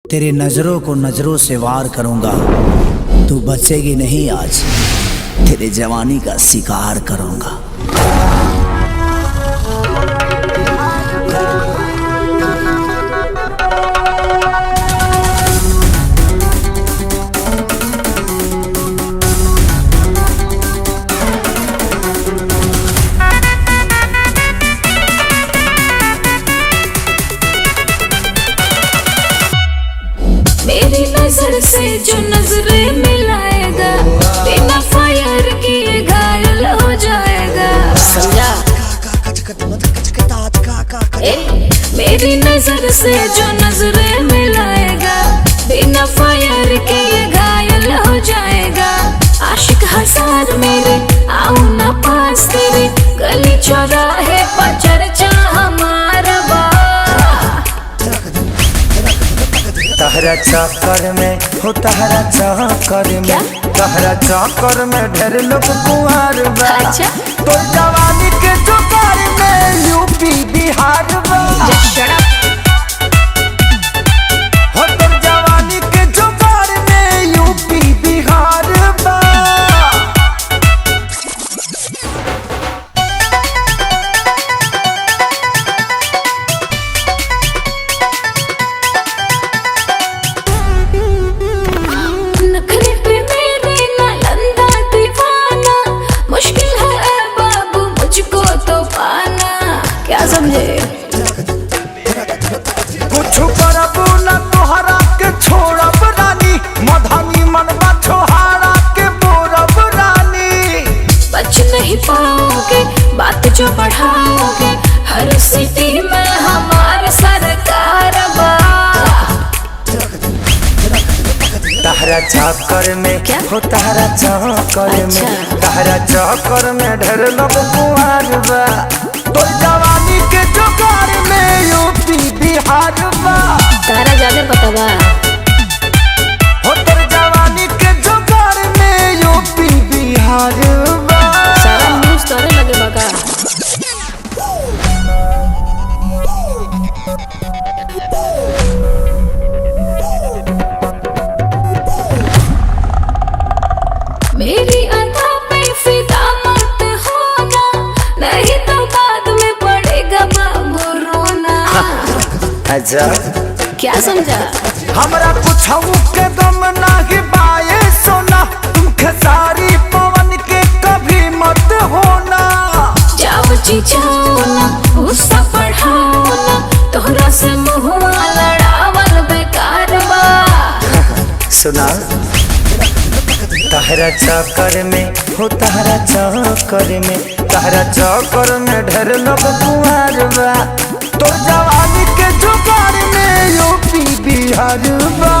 तेरे नजरों को नजरों से वार करूंगा, तू बचेगी नहीं आज, तेरे जवानी का शिकार करूंगा। मेरी नजर से जो नजरें मिलाएगा, बिना फायर किए घायल हो जाएगा। समझा? मेरी नजर से जो नजरें मिलाएगा, बिना फायर किए घायल हो जाएगा। आशिक हजार मेरे, आओ ना पास तेरे, गली चौराहे पर चर्चा हमारा। तहरा चक्कर में हो, तहरा चक्कर में, तहरा चक्कर में ढेर लोग कुंवार बा। अच्छा? तो जवानी के जुगाड़ में यूपी बिहार बा। हो तो जवानी के जुगाड़ में यूपी बिहार बा। कुछ करबू न तोहरा के छोड़ब रानी, मधनी मनवा छोहारा के बोरब रानी। बच नहीं पाओगे बात जो बढ़ाओगे, हर सिटी में हमारे सरकार बा। तहरा चक्कर में क्या? हो, तहरा चक्कर अच्छा। में, तहरा चक्कर में ढेर लोग कुंवार बा। तो जवानी के जुगाड़ में यूपी बिहार बा। तारा ज्यादा पता बा। हो तो जवानी के जुगाड़ में यूपी बिहार बा। सारा न्यूज़ तोरे लगे बा का? मेरी अदा पे फिदा मत होना, नहीं तो बाद में पड़ेगा बाबू रोना। अच्छा, क्या समझा? हमरा कुछ के दम नाही बाए सोना, तुम खेसारी पवन के कभी मत होना। जाओ जी जाओ ना, गुस्सा बढ़ाओ ना, तोहरा से मुहुआ लड़ावल बेकार बा। सुना, तहरा चक्कर में हो, तहरा चक्कर में, तहरा चक्कर में ढेर लोग कुंवार बा। तो जवानी के जुगाड़ में यूपी बिहार बा।